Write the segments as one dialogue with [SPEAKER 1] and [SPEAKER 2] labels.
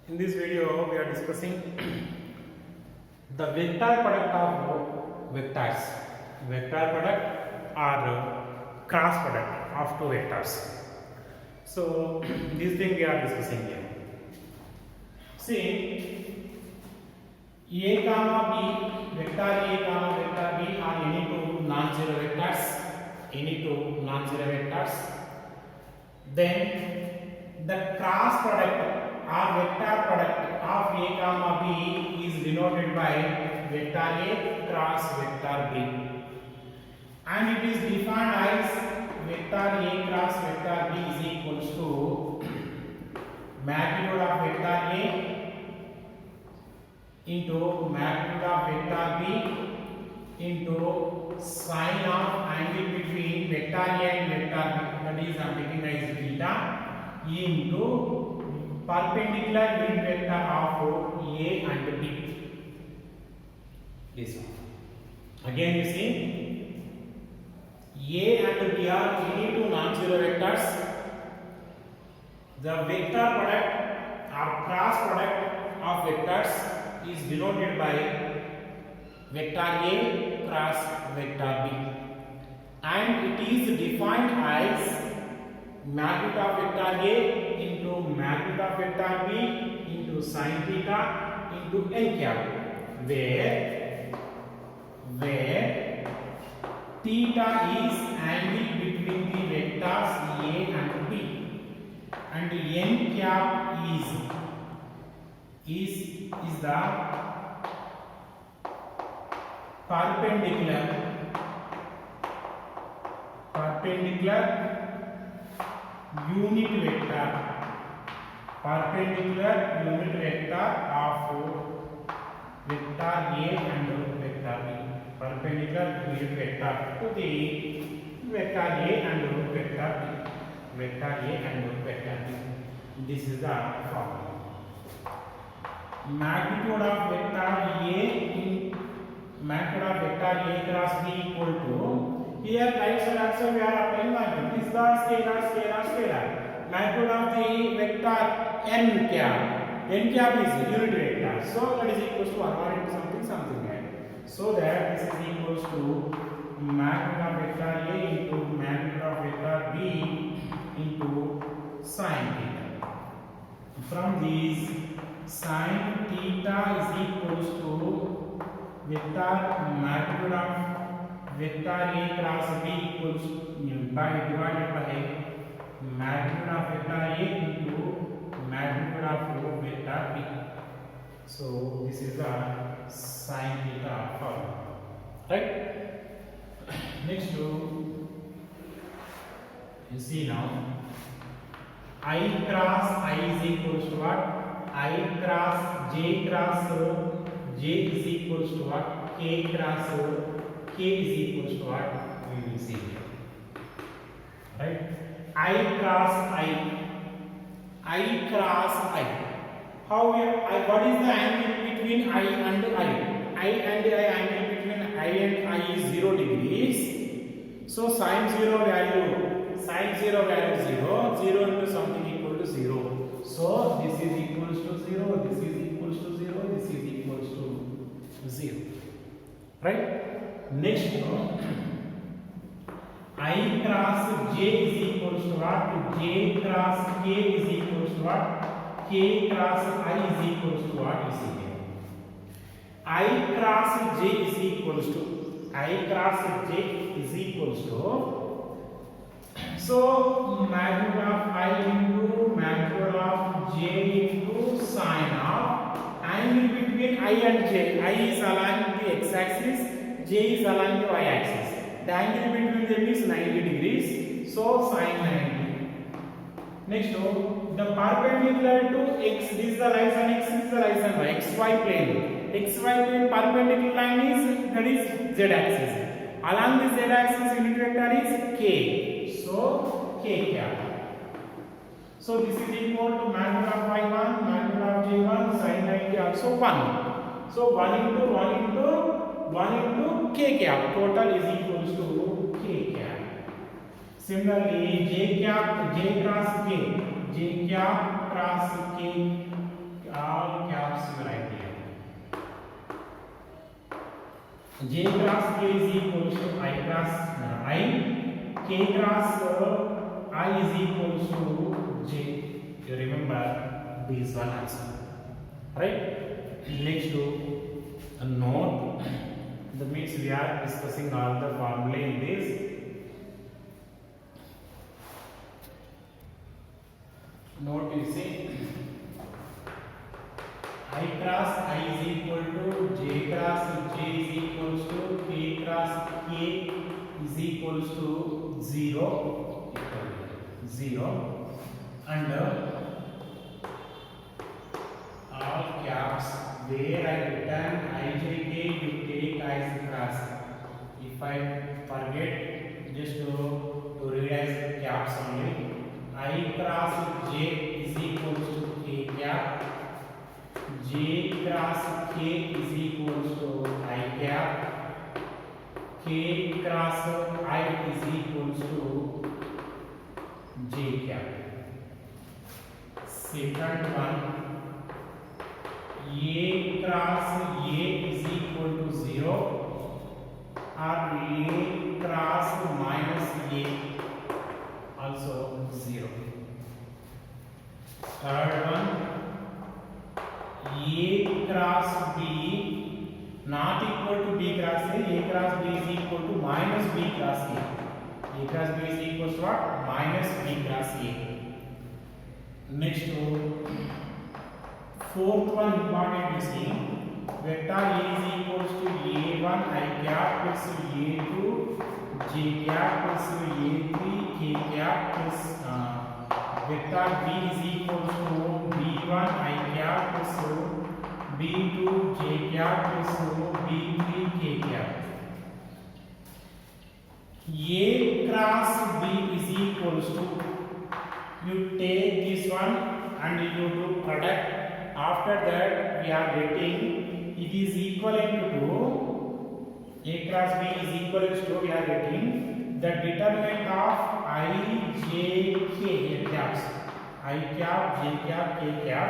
[SPEAKER 1] In this video, we are discussing the vector product of vectors. Vector product or cross product of two vectors. So, this thing we are discussing here. See, A comma B, vector A comma vector B are any two non-zero vectors. Any two non-zero vectors. Then the cross product or vector product of A comma B is denoted by vector A cross vector B, and it is defined as vector A cross vector B is equals to magnitude of vector A into magnitude of vector B into sine of angle between vector A and vector B, that is I am taking as theta, into perpendicular unit vector of A and B. This one. Again you see, A and B are any two non-zero vectors. The vector product or cross product of vectors is denoted by vector A cross vector B, and it is defined as magnitude of vector A into magnitude of vector B into sin theta into n cap, where theta is angle between the vectors A and B, and n cap is the perpendicular unit vector of vector A and vector B, perpendicular unit vector to the vector A and vector B, This is the formula. Magnitude of vector A cross B equal to, here right side also we are applying magnitude. This is the scalar. Magnitude of the vector n cap is unit vector. So that is equals to 1 into something right. So that this is equals to magnitude of vector A into magnitude of vector B into sin theta. From these, sin theta is equals to vector magnitude of vector A cross B equals divided by magnitude of vector A into magnitude of vector B. So this is the sin theta formula, right? Next you see now, I cross I is equals to what? I cross J is equals to what? K cross K is equals to what? We will see here, right? I cross I. How what is the angle between I and I? I and I angle between I and I is 0 degrees. So sin 0 value 0, 0 into something equal to 0. So this is equals to 0, this is equals to 0, this is equals to 0. Right? Next I cross J is equals to what? J cross K is equals to what? K cross I is equals to what? You see here. I cross J is equals to so magnitude of I into magnitude of J into sine of angle between I and J. I is along the x-axis, J is along the y-axis. The angle between them is 90 degrees. So sine 90. Next, the perpendicular to x. This is the rise on x. This is the rise on y. XY plane. XY plane perpendicular line is, that is z-axis. Along the z-axis, unit vector is k. So k cap. So this is equal to magnitude of y1, magnitude of j1, sin 90 also 1. So 1 into k cap. Total is equals to k cap. Similarly, j cross k cross k all caps you write here. J cross K is equals to I cross I. K cross I is equals to J. You remember this one also, right? Next to a note. That means we are discussing all the formulae in this. Note you see I cross I is equal to J cross J is equals to K cross K is equals to 0 and all caps where I written IJK you take as cross. If I forget, just to read as caps only. I cross J is equals to K cap. J cross K is equals to I cap. K cross I is equals to J cap. Second one, A cross A is equal to 0 or A cross minus A also 0. Third one, A cross B not equal to B cross A cross B is equal to minus B cross A. A cross B is equal to what? Minus B cross A. Next to fourth one important you see, vector A is equals to A1 I cap plus A2 J cap plus A3 K cap plus vector B is equals to B1 I cap plus B2 J cap plus B3 K cap. A cross B is equals to, you take this one and you do product. After that we are getting it is equivalent to A cross B is equivalent to, we are getting the determinant of I J K caps, I cap J cap K cap,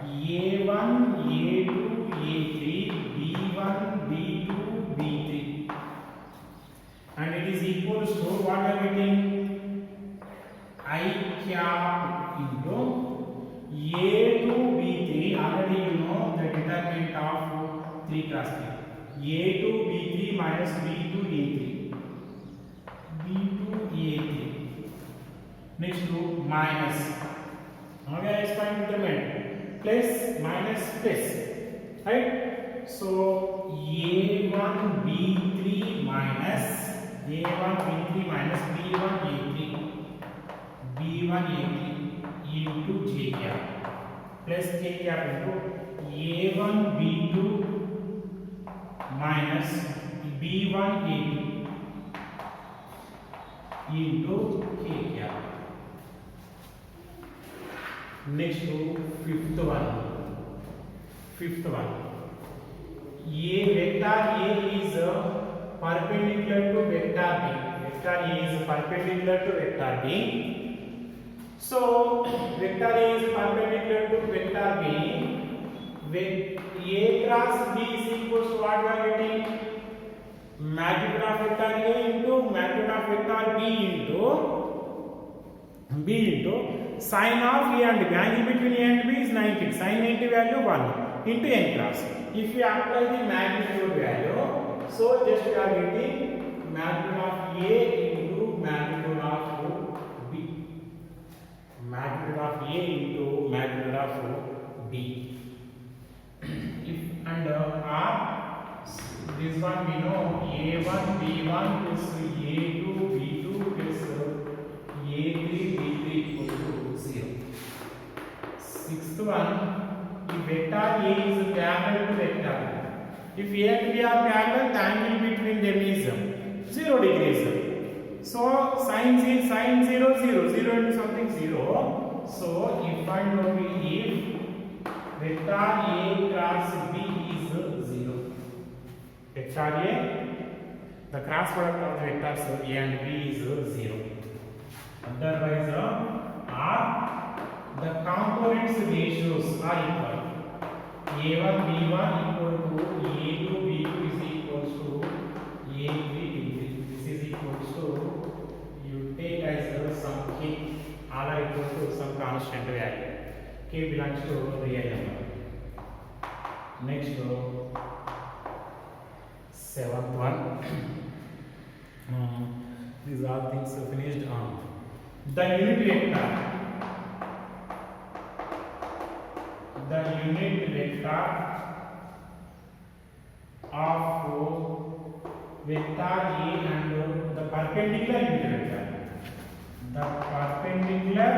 [SPEAKER 1] A1 A2 A3 B1 B2 B3 and it is equals to what we are getting I cap into A2 B3. Already you know the determinant of 3 cross 3. A2 B3 minus B2 A3. B2 A3. Next to minus. Now we are expanding determinant. Plus minus plus. Right? So A1 B3 minus A1 B3 minus B1 A3. B1 A3 into J cap plus K cap into A1 B2 minus B1 A2 into K cap. Next to fifth one. A vector A is perpendicular to vector B. Vector A is perpendicular to vector B. So vector A is perpendicular to vector B. A cross B is equals to what we are getting? Magnitude of vector A into magnitude of vector B into sin of A and B. Angle between A and B is 90. Sin 90 value 1 into n cross. If we apply the magnitude value, so just we are getting magnitude of A into magnitude of B. Magnitude of A into magnitude of B. If and R, this one we know A1 B1 plus A2 B2 plus A3 B3 equal to 0. Sixth one, if vector A is parallel to vector B. If A and B are parallel, the angle between them is 0 degrees. So sin 0 into something 0. So if and only if vector A cross B is 0. Vector A, the cross product of the vectors A and B is 0. Otherwise, the components ratios are equal. A1 B1 equal to A2 B2 is equals to A3 B3. This is equals to, you take as some k, all are equal to some constant value. K belongs to real number. Next seventh one. These all things are finished. The unit vector. The unit vector of vector A and the perpendicular unit vector. The perpendicular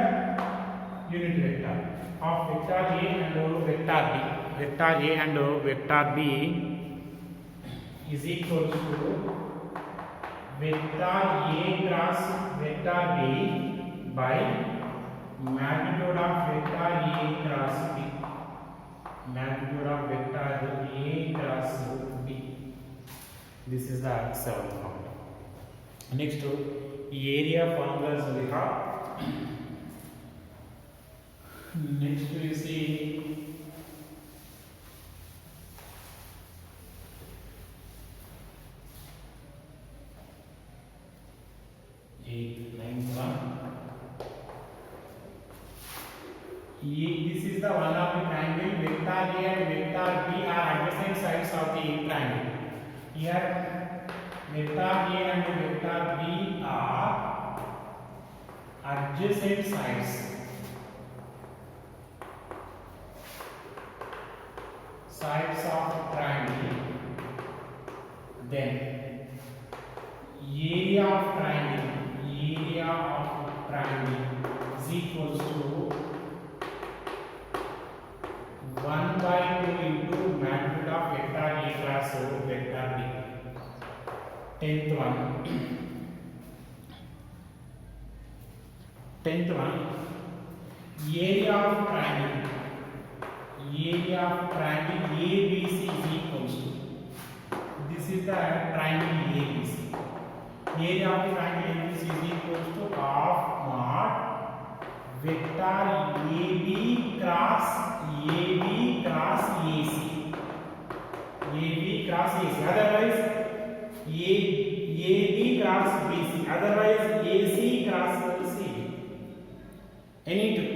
[SPEAKER 1] unit vector of vector A and vector B. Vector A and vector B is equals to vector A cross vector B by magnitude of vector A cross B. Magnitude of vector A cross B. This is the seventh formula. Next, area formulas we have. Next, you see this is the one of the triangle. Vector A and vector B are adjacent sides of the triangle. Here vector A and vector B are adjacent sides. Sides of triangle. Then area of triangle. Area of triangle is equals to 1 by 2 into magnitude of vector A cross vector B. 10th one. 10th one. Area of triangle. Area of triangle ABC is equals to. This is the triangle ABC. Area of triangle ABC is equals to half mod vector AB cross AC. AB cross AC. Otherwise, AB cross BC. Otherwise, AC cross CD. Any two.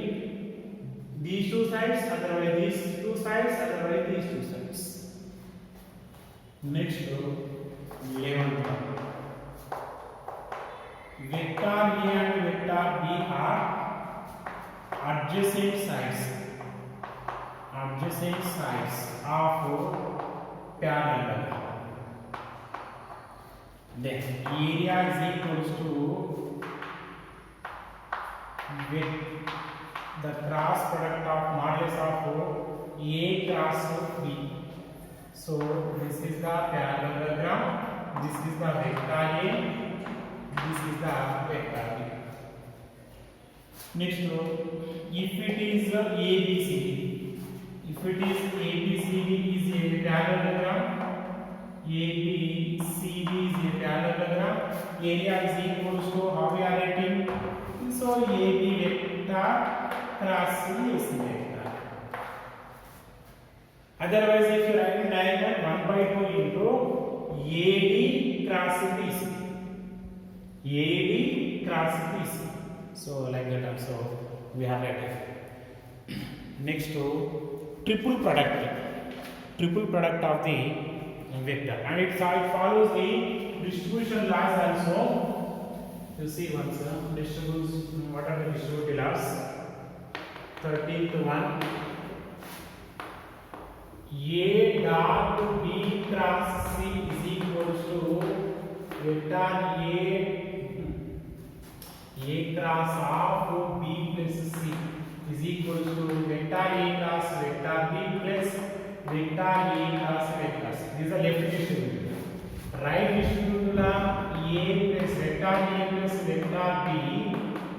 [SPEAKER 1] These two sides. Otherwise, these two sides. Otherwise, these two sides. Next, 11th one. Vector A and vector B are adjacent sides of parallelogram. Then area is equals to with the cross product of modulus of A cross B. So this is the parallelogram, this is the vector A, this is the vector B. Next, if it is ABCD, if it is ABCD is a parallelogram, ABCD is a parallelogram, area is equals to how we are writing? So AB vector cross AC vector. Otherwise, if you write in diagonal 1 by 2 into AD cross BC. AD cross BC. So like that also we have written. Next to triple product of the vector, and it follows the distribution laws also. You see once distribution, what are the distributive laws? 13th one. A dot B cross C is equals to vector A cross of B plus C is equals to vector A cross vector B plus vector A cross vector C. This is the left distributive. Right distributive law, A plus vector A plus vector B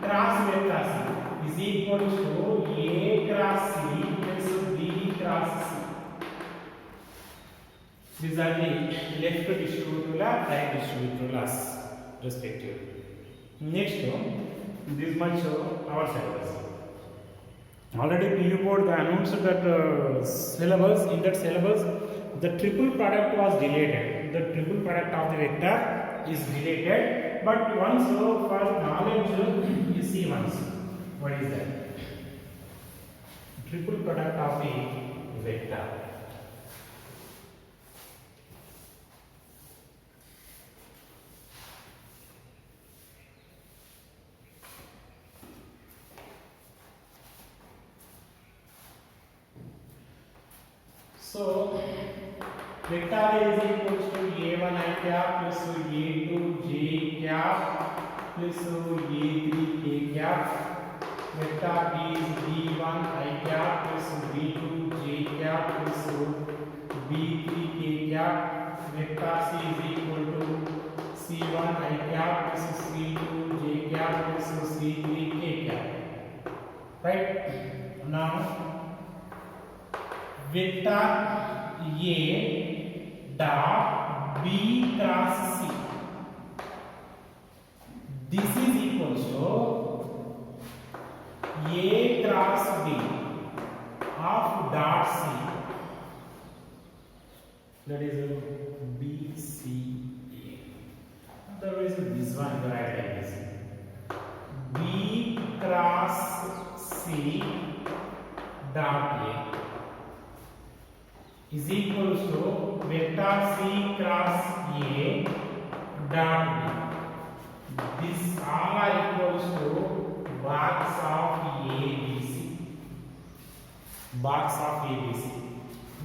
[SPEAKER 1] cross vector C is equals to A cross C plus B cross C. These are the left distributive law, right distributive laws respectively. Next, this much our syllabus. Already PU board they announced that syllabus, in that syllabus the triple product was deleted. The triple product of the vector is deleted, but once for knowledge you see once what is that triple product of the vector. So vector A is equals to A1 I cap plus A2 J cap plus A3 K cap. Vector B is B1 I cap plus B2 J cap plus B3 K cap. Vector C is equal to C1 I cap plus C2 J cap plus C3 K cap. Right? Now vector A dot B cross C. This is equals to A cross B of dot C. That is B C A. Otherwise, this one the right like this. B cross C dot A is equals to vector C cross A dot B. This all are equals to box of ABC. Box of ABC.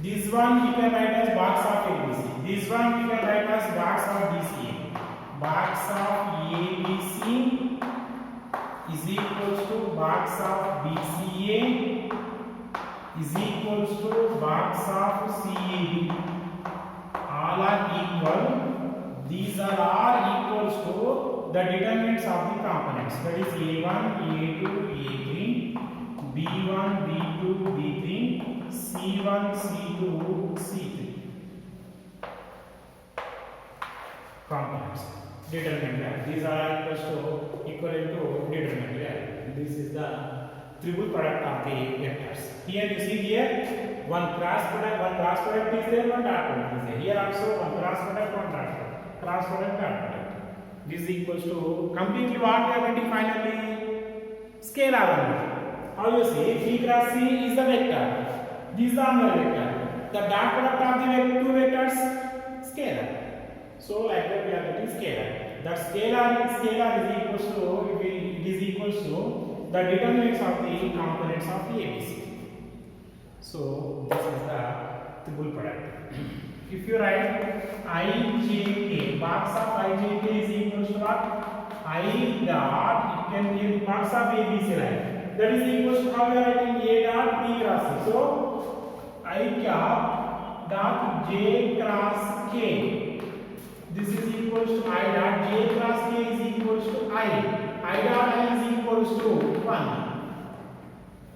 [SPEAKER 1] This one you can write as box of ABC. This one you can write as box of BCA. Box of ABC is equals to box of BCA is equals to box of CAB. All are equal. These are all equals to the determinants of the components. That is A1, A2, A3, B1, B2, B3, C1, C2, C3. Components. Determinant. These are equivalent to determinant. This is the triple product of the vectors. Here you see here one cross product is there, one dot product is there. Here also one cross product, one dot product. Cross product, dot product. This is equals to completely what we are getting finally? Scalar only. How you see? B cross C is the vector. This is the another vector. The dot product of the two vectors, scalar. So like that we are getting scalar. That scalar is equals to, it is equals to the determinants of the components of the ABC. So this is the triple product. If you write IJK, box of IJK is equals to what? I dot, it can be box of ABC, right? That is equals to how we are writing A dot B cross C. So I cap dot J cross K. This is equals to I dot J cross K is equals to I. I dot I is equals to 1.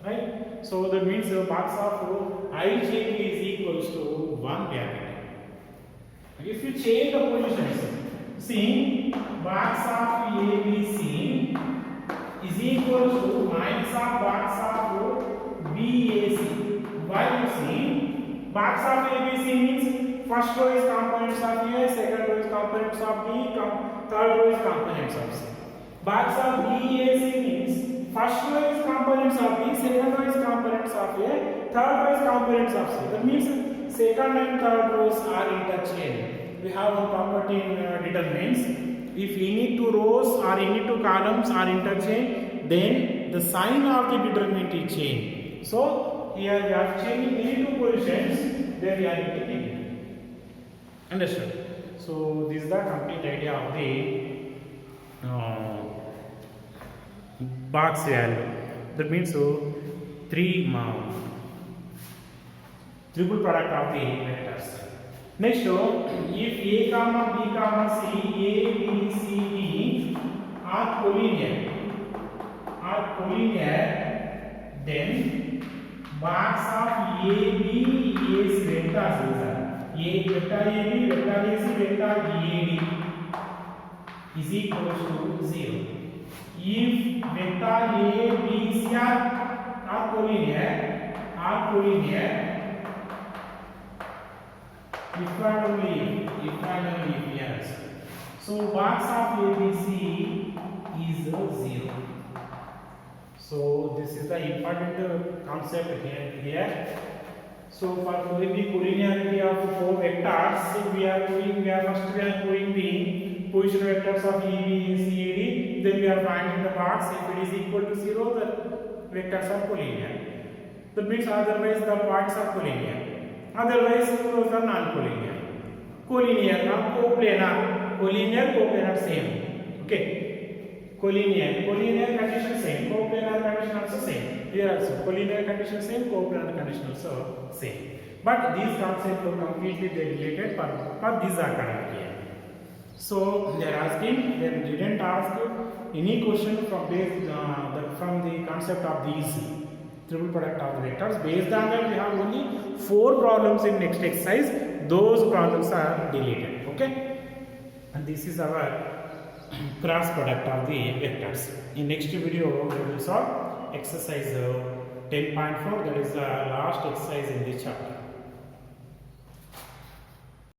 [SPEAKER 1] Right? So that means the box of IJK is equals to 1 diameter. If you change the positions, see box of ABC is equals to minus of box of BAC. Why you see box of ABC means first row is components of A, second row is components of B, third row is components of C. Box of BAC means first row is components of B, second row is components of A, third row is components of C. That means second and third rows are interchanged. We have one property in determinants. If any two rows or any two columns are interchanged, then the sign of the determinant is changed. So here we have changed any two positions, then we are interchanging. Understood? So this is the complete idea of the box value. That means triple product of the vectors. Next, if A comma B comma C, A, B, C, D are collinear, then box of A, B is vector A, vector A, B, vector A, C, vector A, D is equals to 0. If vector A, B, C are are collinear if and only if yes. So box of ABC is 0. So this is the important concept here. So for proving the collinearity of four vectors, we are proving the position vectors of EB, CAD. Then we are finding the box. If it is equal to 0, the vectors are collinear. That means otherwise the parts are collinear. Otherwise those are non-collinear. Collinear, not coplanar. Collinear, same. Okay. Collinear condition same. Coplanar condition also same. Here also collinear condition same. Coplanar condition also same. But these concepts are completely related for this academic year. So they are asking. They didn't ask any question from the concept of these triple product of the vectors. Based on that, we have only 4 problems in next exercise. Those problems are deleted. Okay, and this is our cross product of the vectors. In next video, we will solve exercise 10.4. That is the last exercise in this chapter.